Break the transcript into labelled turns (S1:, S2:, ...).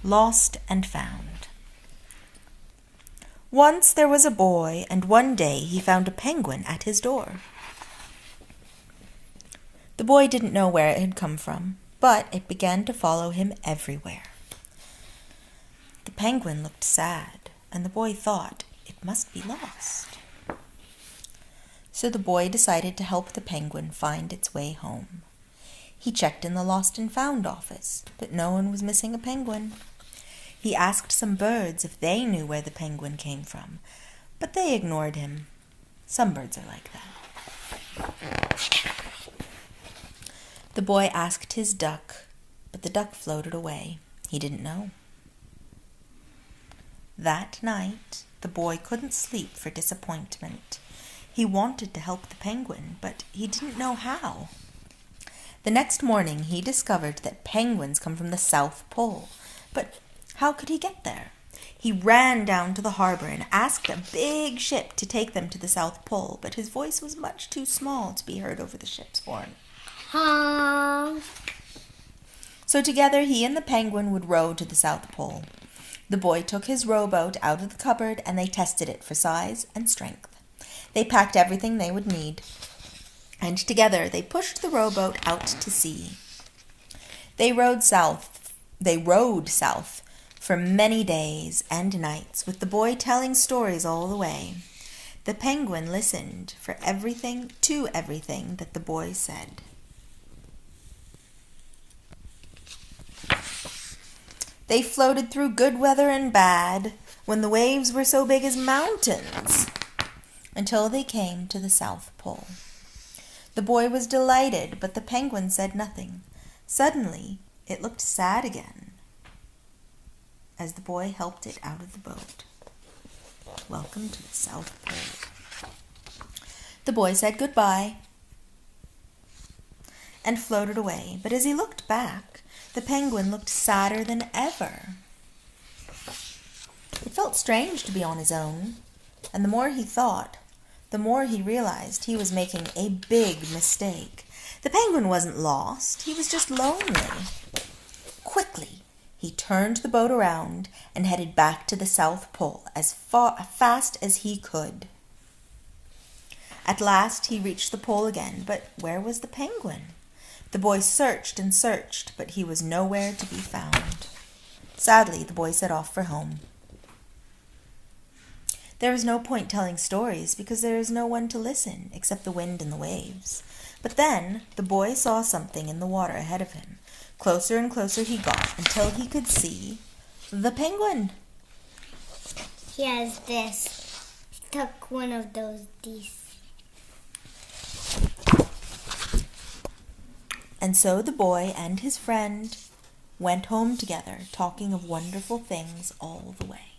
S1: Lost and Found. Once there was a boy, and one day he found a penguin at his door. The boy didn't know where it had come from, but it began to follow him everywhere. The penguin looked sad, and the boy thought it must be lost. So the boy decided to help the penguin find its way home. He checked in the Lost and Found office, but no one was missing a penguin. He asked some birds if they knew where the penguin came from, but they ignored him. Some birds are like that. The boy asked his duck, but the duck floated away. He didn't know. That night, the boy couldn't sleep for disappointment. He wanted to help the penguin, but he didn't know how. The next morning, he discovered that penguins come from the South Pole, but how could he get there? He ran down to the harbor and asked a big ship to take them to the South Pole, but his voice was much too small to be heard over the ship's horn. So together he and the penguin would row to the South Pole. The boy took his rowboat out of the cupboard and they tested it for size and strength. They packed everything they would need, and together they pushed the rowboat out to sea. They rowed south for many days and nights, with the boy telling stories all the way. The penguin listened to everything that the boy said. They floated through good weather and bad, when the waves were so big as mountains, until they came to the South Pole. The boy was delighted, but the penguin said nothing. Suddenly, it looked sad again as the boy helped it out of the boat. Welcome to the South Pole. The boy said goodbye and floated away, but as he looked back, the penguin looked sadder than ever. It felt strange to be on his own, and the more he thought, the more he realized he was making a big mistake. The penguin wasn't lost, he was just lonely. Quickly, he turned the boat around and headed back to the South Pole as fast as he could. At last he reached the pole again, but where was the penguin? The boy searched and searched, but he was nowhere to be found. Sadly, the boy set off for home. There was no point telling stories because there is no one to listen except the wind and the waves. But then the boy saw something in the water ahead of him. Closer and closer he got until he could see the penguin.
S2: He has this. He took one of these.
S1: And so the boy and his friend went home together, talking of wonderful things all the way.